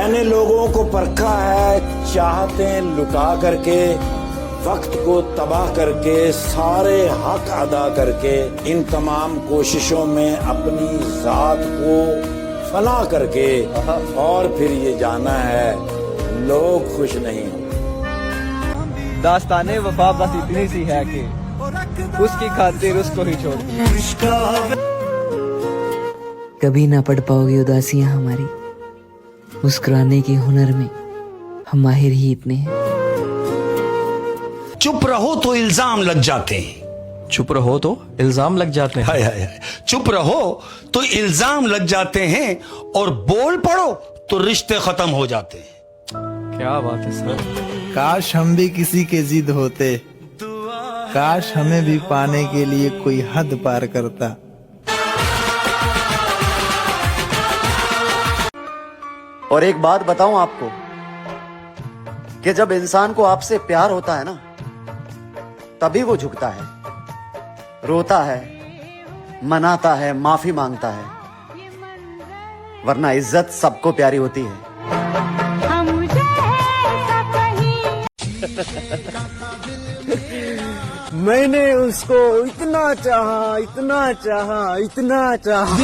मैंने लोगों को परखा है, चाहते लुटा करके, वक्त को तबाह करके, सारे हक अदा करके, इन तमाम कोशिशों में अपनी जात को फना करके, और फिर ये जाना है लोग खुश नहीं होंगे। दास्ताने वफा बस इतनी सी है कि उसकी खातिर उसको ही छोड़ दो। कभी ना पढ़ पाओगे उदासियां हमारी, मुस्कुराने के हुनर में हम माहिर ही इतने हैं। चुप रहो तो इल्जाम लग जाते हैं। चुप रहो तो इल्जाम लग जाते हैं। हाय हाय हाय। चुप रहो तो इल्जाम लग जाते हैं और बोल पड़ो तो रिश्ते खत्म हो जाते हैं। क्या बात है सर। काश हम भी किसी के जिद होते, काश हमें भी पाने के लिए कोई हद पार करता। और एक बात बताऊं आपको कि जब इंसान को आपसे प्यार होता है ना, तभी वो झुकता है, रोता है, मनाता है, माफी मांगता है, वरना इज्जत सबको प्यारी होती है। मैंने उसको इतना चाहा, इतना चाहा, इतना चाहा।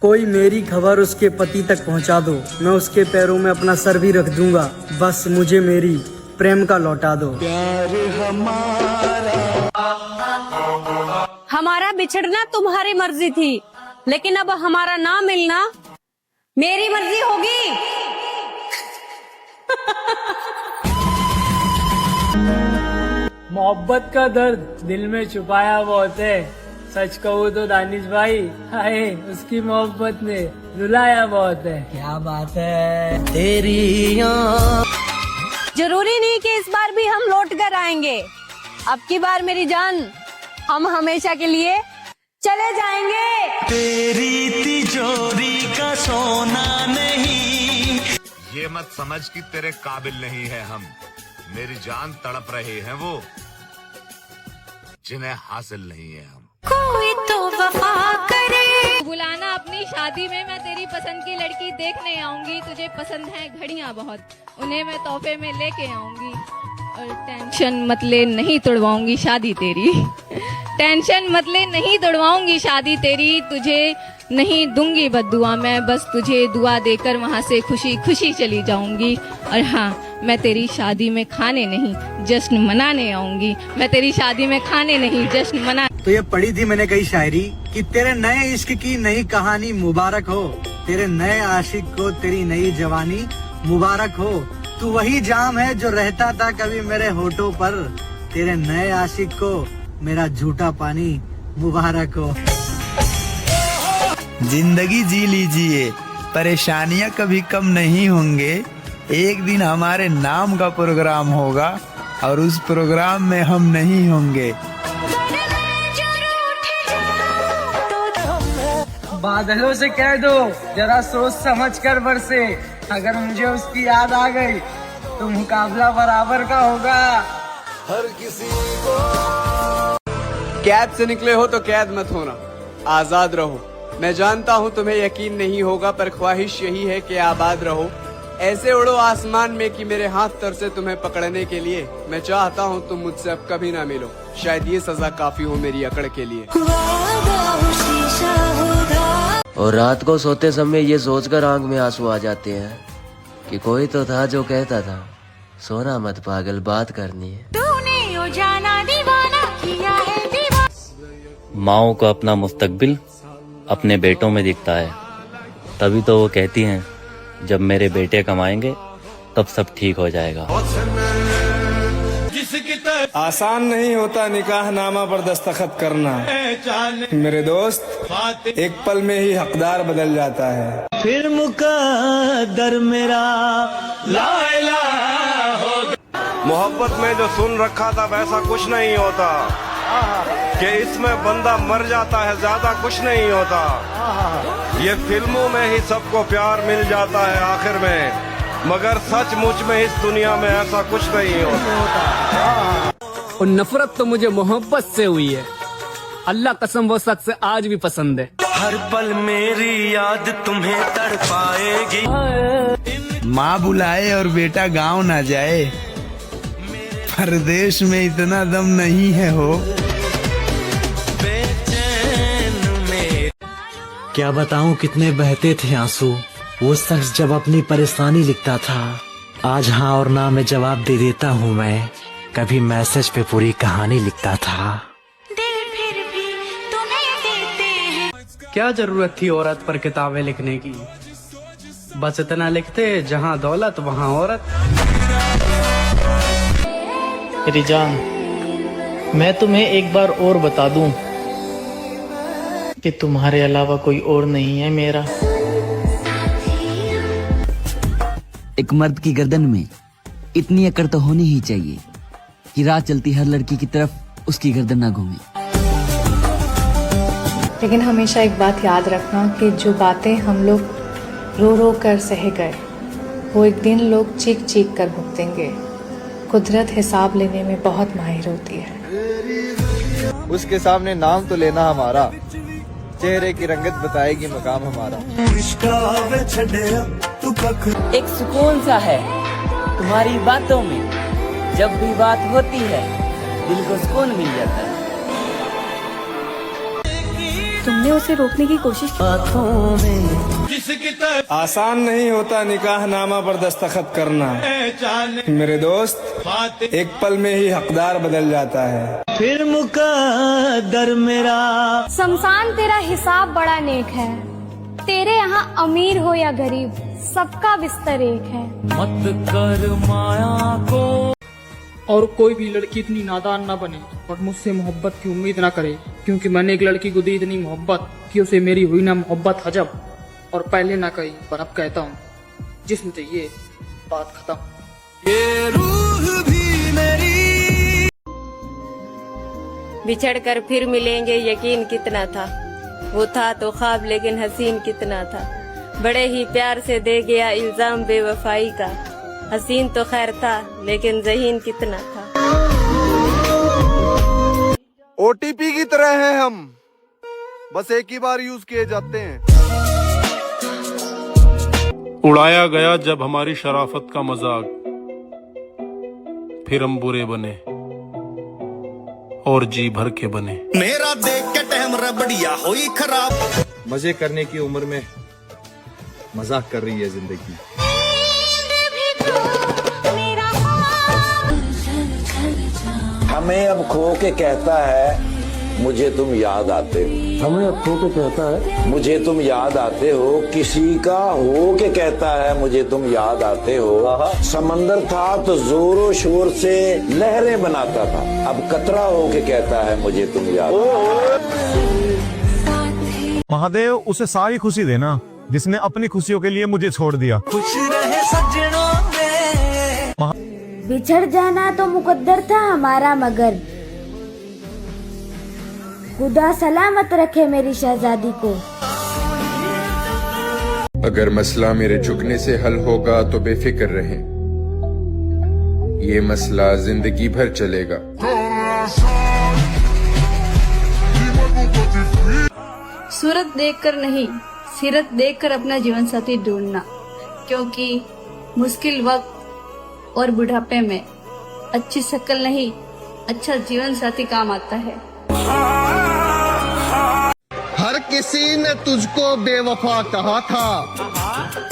कोई मेरी खबर उसके पति तक पहुंचा दो, मैं उसके पैरों में अपना सर भी रख दूंगा, बस मुझे मेरी प्रेम का लौटा दो। हमारा बिछड़ना तुम्हारी मर्जी थी, लेकिन अब हमारा ना मिलना मेरी मर्जी होगी। मोहब्बत का दर्द दिल में छुपाया बहुत है, सच कहूँ तो दानिश भाई, हाय उसकी मोहब्बत ने रुलाया बहुत है। क्या बात है तेरी। जरूरी नहीं कि इस बार भी हम लौट कर आएंगे, अब की बार मेरी जान हम हमेशा के लिए चले जाएंगे। तेरी तिजोरी का सोना नहीं। ये मत समझ कि तेरे काबिल नहीं है हम, मेरी जान तड़प रहे हैं वो जिन्हें हासिल नहीं है हम। कोई तो वफा करे। बुलाना अपनी शादी में, मैं तेरी पसंद की लड़की देखने आऊंगी। तुझे पसंद है घड़ियां बहुत, उन्हें मैं तोहफे में लेके आऊंगी। और टेंशन मत ले, नहीं तोड़वाऊंगी शादी तेरी। टेंशन मत ले, नहीं तोड़वाऊंगी शादी तेरी। तुझे नहीं दूंगी बद्दुआ, मैं बस तुझे दुआ देकर वहाँ से खुशी खुशी चली जाऊंगी। और हाँ, मैं तेरी शादी में खाने नहीं जश्न मनाने आऊंगी। मैं तेरी शादी में खाने नहीं जश्न मना। तो ये पढ़ी थी मैंने कई शायरी कि तेरे नए इश्क की नई कहानी मुबारक हो, तेरे नए आशिक को तेरी नई जवानी मुबारक हो। तू वही जाम है जो रहता था कभी मेरे होठों पर, तेरे नए आशिक को मेरा झूठा पानी मुबारक हो। जिंदगी जी लीजिए, परेशानियां कभी कम नहीं होंगे। एक दिन हमारे नाम का प्रोग्राम होगा और उस प्रोग्राम में हम नहीं होंगे। बादलों से कह दो जरा सोच समझ कर बरसे, अगर मुझे उसकी याद आ गई तो मुकाबला बराबर का होगा। हर किसी को कैद से निकले हो तो कैद मत होना, आजाद रहो। मैं जानता हूँ तुम्हें यकीन नहीं होगा, पर ख्वाहिश यही है कि आबाद रहो। ऐसे उड़ो आसमान में कि मेरे हाथ तरसे तुम्हें पकड़ने के लिए। मैं चाहता हूँ तुम मुझसे अब कभी ना मिलो, शायद ये सजा काफी हो मेरी अकड़ के लिए। और रात को सोते समय ये सोचकर आंख में आंसू आ जाते हैं कि कोई तो था जो कहता था, सोना मत पागल बात करनी है। तूने यो जाना दीवाना किया है दीवाना। माओ को अपना मुस्तकबिल अपने बेटों में दिखता है, तभी तो वो कहती हैं जब मेरे बेटे कमाएंगे तब सब ठीक हो जाएगा। आसान नहीं होता निकाह नामा पर दस्तखत करना मेरे दोस्त, एक पल में ही हकदार बदल जाता है। फिर मुकद्दर मेरा लाइला हो। मोहब्बत में जो सुन रखा था वैसा कुछ नहीं होता, कि इसमें बंदा मर जाता है, ज्यादा कुछ नहीं होता। ये फिल्मों में ही सबको प्यार मिल जाता है आखिर में, मगर सचमुच में इस दुनिया में ऐसा कुछ नहीं होता। और नफरत तो मुझे मोहब्बत से हुई है, अल्लाह कसम वो शख्स आज भी पसंद है। हर पल मेरी याद तुम्हें तड़पाएगी। माँ बुलाए और बेटा गांव ना जाए, परदेश में इतना दम नहीं है हो। क्या बताऊं कितने बहते थे आंसू वो शख्स जब अपनी परेशानी लिखता था। आज हाँ और ना में जवाब दे देता हूँ मैं, कभी मैसेज पे पूरी कहानी लिखता था। क्या जरूरत थी औरत पर किताबें लिखने की, बस इतना लिखते जहाँ दौलत वहाँ औरत। मेरी जान, मैं तुम्हें एक बार और बता दूं कि तुम्हारे अलावा कोई और नहीं है मेरा। एक मर्द की गर्दन में इतनी अकड़ तो होनी ही चाहिए कि राह चलती हर लड़की की तरफ उसकी गर्दन ना घूमे। लेकिन हमेशा एक बात याद रखना कि जो बातें हम लोग रो रो कर सह गए, वो एक दिन लोग चीख चीख कर भुगतेंगे। कुदरत हिसाब लेने में बहुत माहिर होती है। उसके सामने नाम तो लेना हमारा, चेहरे की रंगत बताएगी मकाम हमारा। एक सुकून सा है तुम्हारी बातों में, जब भी बात होती है दिल को सुकून मिल जाता है। तुमने उसे रोकने की कोशिश आसान नहीं होता निकाह नामा पर दस्तखत करना मेरे दोस्त, एक पल में ही हकदार बदल जाता है। फिर मुकद्दर मेरा। शमशान तेरा हिसाब बड़ा नेक है, तेरे यहाँ अमीर हो या गरीब सबका बिस्तर एक है। मत कर माया को। और कोई भी लड़की इतनी नादान ना बने और मुझसे मोहब्बत की उम्मीद ना करे, क्योंकि मैंने एक लड़की को दी इतनी मोहब्बत कि उसे मेरी हुई ना मोहब्बत हजम। और पहले ना कही पर अब कहता हूँ, जिस्म चाहिए बात खत्म। ये रूह भी मेरी। बिछड़ कर फिर मिलेंगे यकीन कितना था, वो था तो ख्वाब लेकिन हसीन कितना था। बड़े ही प्यार से दे गया इल्जाम बेवफाई का, हसीन तो खैर था लेकिन ज़हीन कितना था। ओटीपी की तरह हैं हम, बस एक ही बार यूज किए जाते हैं। उड़ाया गया जब हमारी शराफत का मजाक, फिर हम बुरे बने और जी भर के बने। मेरा देख के टाइम रबड़िया हुई खराब। मजे करने की उम्र में मजाक कर रही है जिंदगी। हमें अब खो के कहता है मुझे तुम याद आते हो। हमें अब खो के कहता है मुझे तुम याद आते हो। किसी का हो के कहता है मुझे तुम याद आते हो। समंदर था तो जोरों शोर से लहरें बनाता था, अब कतरा हो के कहता है मुझे तुम याद। महादेव उसे सारी खुशी देना जिसने अपनी खुशियों के लिए मुझे छोड़ दिया। खुश रहे सज्जनों में। बिछड़ जाना तो मुकद्दर था हमारा, मगर खुदा सलामत रखे मेरी शहजादी को। अगर मसला मेरे झुकने से हल होगा तो बेफिक्र रहें, ये मसला जिंदगी भर चलेगा। सूरत देखकर नहीं, सीरत देखकर अपना जीवन साथी ढूंढना, क्योंकि मुश्किल वक्त और बुढ़ापे में अच्छी शक्ल नहीं, अच्छा जीवन साथी काम आता है। हर किसी ने तुझको बेवफा कहा था,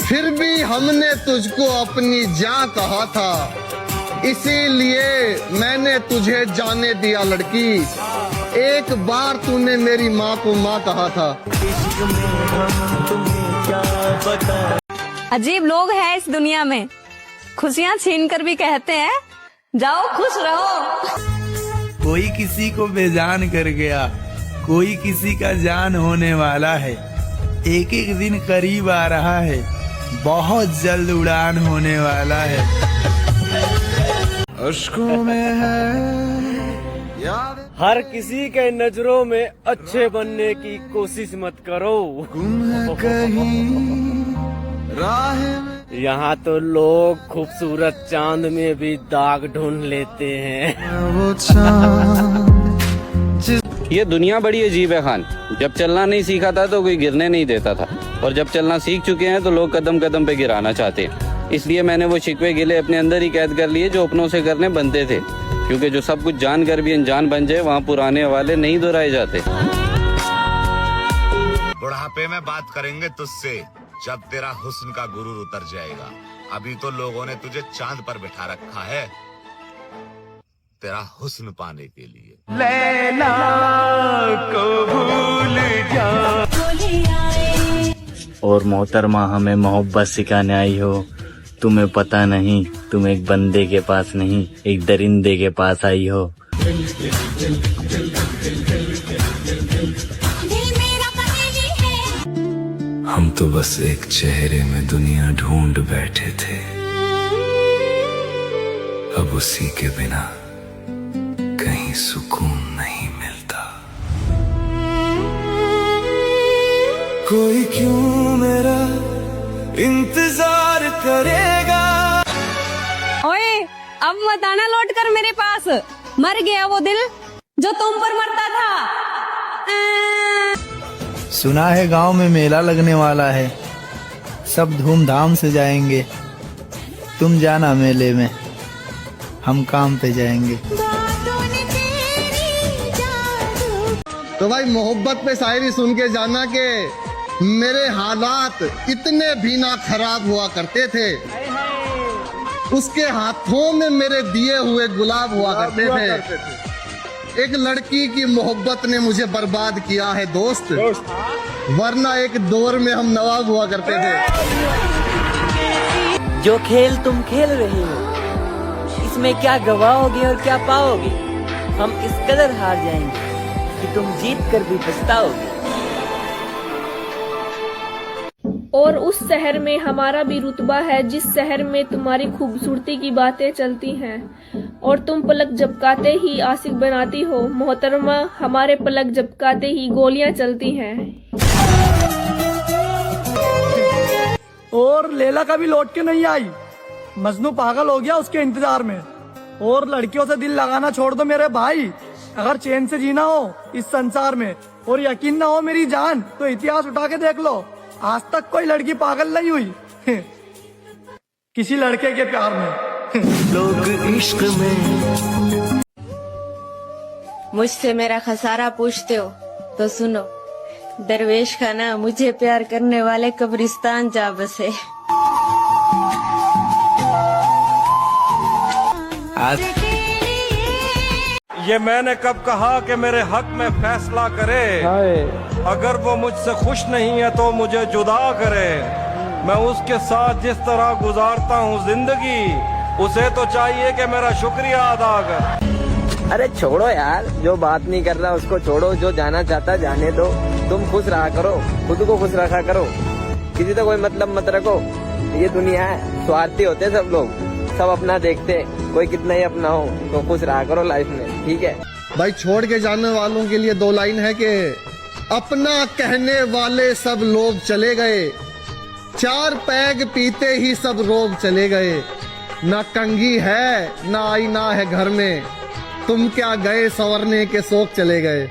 फिर भी हमने तुझको अपनी जान कहा था। इसीलिए मैंने तुझे जाने दिया लड़की, एक बार तूने मेरी माँ को माँ कहा था। अजीब लोग हैं इस दुनिया में, खुशियाँ छीन कर भी कहते हैं जाओ खुश रहो। कोई किसी को बेजान कर गया, कोई किसी का जान होने वाला है। एक एक दिन करीब आ रहा है, बहुत जल्द उड़ान होने वाला है। अश्कों में है हर किसी के नजरों में अच्छे बनने की कोशिश मत करो। यहाँ तो लोग खूबसूरत चांद में भी दाग ढूंढ लेते हैं। ये दुनिया बड़ी अजीब है खान। जब चलना नहीं सीखा था तो कोई गिरने नहीं देता था, और जब चलना सीख चुके हैं तो लोग कदम कदम पे गिराना चाहते हैं। इसलिए मैंने वो शिकवे गिले अपने अंदर ही कैद कर लिए जो अपनों से करने बनते थे, क्योंकि जो सब कुछ जान कर भी अनजान बन जाए वहाँ पुराने हवाले नहीं दोहराए जाते। बुढ़ापे में बात करेंगे तुझसे जब तेरा हुस्न का गुरूर उतर जाएगा। अभी तो लोगों ने तुझे चांद पर बिठा रखा है तेरा हुस्न पाने के लिए। लैला को भूल जा। और मोहतरमा हमें मोहब्बत सिखाने आई हो। तुम्हें पता नहीं तुम एक बंदे के पास नहीं एक दरिंदे के पास आई हो। हम तो बस एक चेहरे में दुनिया ढूंढ बैठे थे, अब उसी के बिना कहीं सुकून नहीं मिलता। कोई क्यों मेरा इंतजार करेगा। ओए अब मत आना लौट कर मेरे पास, मर गया वो दिल जो तुम पर मरता था। सुना है गांव में मेला लगने वाला है, सब धूमधाम से जाएंगे। तुम जाना मेले में, हम काम पे जाएंगे। तो भाई मोहब्बत पे शायरी सुन के जाना के मेरे हालात इतने भी ना खराब हुआ करते थे, उसके हाथों में मेरे दिए हुए गुलाब हुआ करते थे। एक लड़की की मोहब्बत ने मुझे बर्बाद किया है दोस्त, वरना एक दौर में हम नवाब हुआ करते थे। जो खेल तुम खेल रहे हो इसमें क्या गवाओगे और क्या पाओगे। हम इस कदर हार जाएंगे कि तुम जीत कर भी पछताओगे। और उस शहर में हमारा भी रुतबा है जिस शहर में तुम्हारी खूबसूरती की बातें चलती हैं, और तुम पलक झपकाते ही आशिक बनाती हो। मोहतरमा हमारे पलक झपकाते ही गोलियां चलती हैं। और लैला कभी लौट के नहीं आई, मजनू पागल हो गया उसके इंतजार में। और लड़कियों से दिल लगाना छोड़ दो मेरे भाई, अगर चैन से जीना हो इस संसार में और यकीन ना हो मेरी जान, तो इतिहास उठा के देख लो, आज तक कोई लड़की पागल नहीं हुई किसी लड़के के प्यार में। लोग इश्क में मुझसे मेरा खसारा पूछते हो तो सुनो, दरवेश खाना मुझे प्यार करने वाले कब्रिस्तान जा बसे। ये मैंने कब कहा कि मेरे हक में फैसला करे। अगर वो मुझसे खुश नहीं है तो मुझे जुदा करे। मैं उसके साथ जिस तरह गुजारता हूँ जिंदगी, उसे तो चाहिए कि मेरा शुक्रिया अदा कर। अरे छोड़ो यार, जो बात नहीं कर रहा उसको छोड़ो, जो जाना चाहता जाने दो। तुम खुश रहा करो, खुद को खुश रखा करो, किसी तो कोई मतलब मत रखो। ये दुनिया है, स्वार्थी होते सब लोग, सब अपना देखते, कोई कितना ही अपना हो। तो खुश रहा करो लाइफ में, ठीक है भाई। छोड़ के जाने वालों के लिए दो लाइन है कि अपना कहने वाले सब लोग चले गए, 4 पैग पीते ही सब रोग चले गए। ना कंघी है ना आईना है घर में, तुम क्या गए संवरने के शौक चले गए।